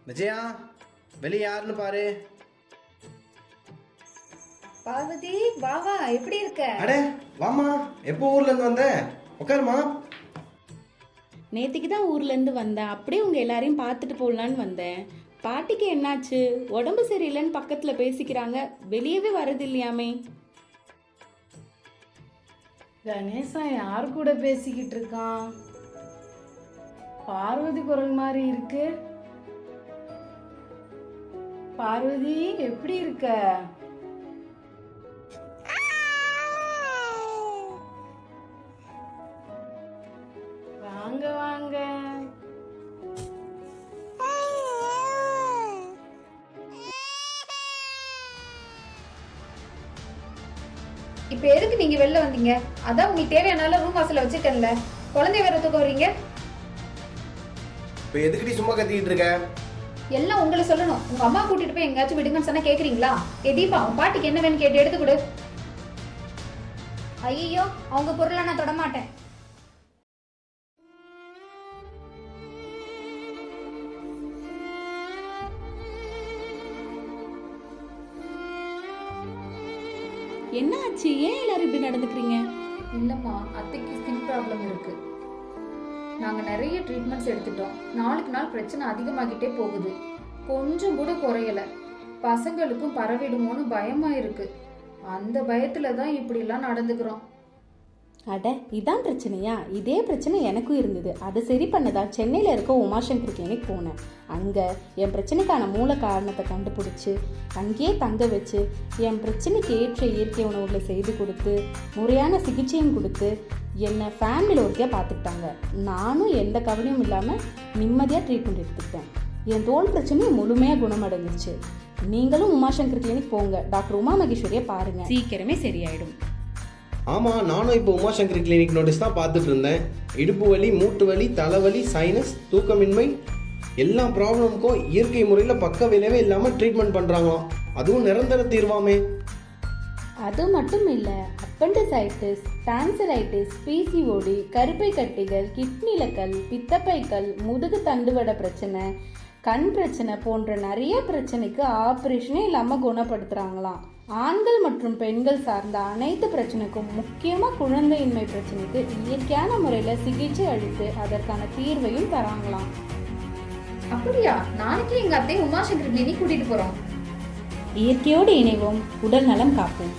விஜயா, வெளியே யாருன்னு பாரு. பார்வதி, வாவா, எப்படி இருக்க? அடே வாமா, எப்போ ஊர்ல இருந்து வந்த? உட்காருமா. நேத்திக்கு தான் ஊர்ல இருந்து வந்தேன். அப்படியே உங்க எல்லாரையும் பார்த்துட்டு போடலான்னு வந்தேன். பாட்டிக்கு என்னாச்சு? உடம்பு சரியில்லைன்னு பக்கத்துல பேசிக்கிறாங்க, வெளியவே வரது இல்லையாமே. கணேசா யார் கூட பேசிக்கிட்டு இருக்கான்? பார்வதி குரல் மாதிரி இருக்கு. பார்வதி, எப்படி இருக்க? வாங்க வாங்க. இப்ப எதுக்கு நீங்க வெளில வந்தீங்க? அதான் உங்களுக்கு தேவையானால ரூம் வாசல்ல வச்சிருக்கேன்ல. குழந்தைய வேற தூக்க வரீங்க. இப்போ எதுக்குடி சும்மா கத்திக்கிட்டு இருக்க? எல்லாம் உங்களை சொல்லணும். உங்க அம்மா கூட்டிட்டு போய் எங்கேயாச்சும் விடுங்கன்னு சொன்னா கேக்குறீங்களா? தீபா, உன் பாட்டிக்கு என்ன வேணும் கேட்டு எடுத்து கொடு. ஐயோ, அவங்க பொருளை நான் தொடமாட்டேன். என்ன ஆச்சு? ஏன் எல்லாரும் இப்படி நடந்துக்கிறீங்க? இல்லம்மா, அத்தைக்கு ஸ்கின் ப்ராப்ளம் இருக்கு. நாங்க நிறைய ட்ரீட்மெண்ட்ஸ் எடுத்துட்டோம். நாளுக்கு நாள் பிரச்சனை அதிகமாகிட்டே போகுது. கொஞ்சம் கூட குறையல. பசங்களுக்கும் பரவிடுமோன்னு பயமா இருக்கு. அந்த பயத்துல தான் இப்படி எல்லாம் நடந்துக்கிறோம். அட, இதான் பிரச்சனையா? இதே பிரச்சனை எனக்கும் இருந்தது. அதை சரி பண்ணதா சென்னையில் இருக்க உமாசங்கர் கிளினிக் போனேன். அங்கே என் பிரச்சனைக்கான மூல காரணத்தை கண்டுபிடிச்சி அங்கேயே தங்க வச்சு என் பிரச்சனைக்கு ஏற்ற இயற்கை உணவுகளை செய்து கொடுத்து முறையான சிகிச்சையும் கொடுத்து என்னை ஃபேமிலியில் ஒருக்கையாக பார்த்துக்கிட்டாங்க. நானும் எந்த கவலையும் இல்லாமல் நிம்மதியாக ட்ரீட்மெண்ட் எடுத்துக்கிட்டேன். என் தோல் பிரச்சனையும் முழுமையாக குணமடைஞ்சிச்சு. நீங்களும் உமாசங்கர் கிளினிக் போங்க. டாக்டர் உமா மகேஸ்வரியை பாருங்கள், சீக்கிரமே சரியாயிடும். ஆமாம், நானும் இப்போ உமாசங்கர் கிளினிக் நோட்டீஸ் தான் பார்த்துட்டு இருந்தேன். இடுப்பு வலி, மூட்டு வலி, தலைவலி, சைனஸ், தூக்கமின்மை எல்லா ப்ராப்ளமுக்கும் இயற்கை முறையில் பக்க விளைவே இல்லாமல் ட்ரீட்மெண்ட் பண்ணுறாங்களாம். அதுவும் நிரந்தர தீர்வாமே. அது மட்டும் இல்லை, அப்பெண்டிசைட்டிஸ், டான்சரைட்டிஸ், பிசிஓடி, கருப்பை கட்டிகள், கிட்னிலக்கல், பித்தப்பைக்கல், முதுகு தண்டுவட பிரச்சனை, கண் பிரச்சனை போன்ற நிறைய பிரச்சனைக்கு ஆப்ரேஷனே இல்லாமல் குணப்படுத்துகிறாங்களாம். ஆண்கள் மற்றும் பெண்கள் சார்ந்த அனைத்து பிரச்சனைக்கும், முக்கியமாக குழந்தையின்மை பிரச்சனைக்கு இயற்கையான முறையில் சிகிச்சை அளித்து அதற்கான தீர்வையும் தராங்களாம். அப்படியா? நாளைக்கு எங்க அத்தையும் உமாசங்கர் கிளினிக் கூட்டிட்டு போறோம். இயற்கையோடு இணைவோம், உடல் நலம் காப்போம்.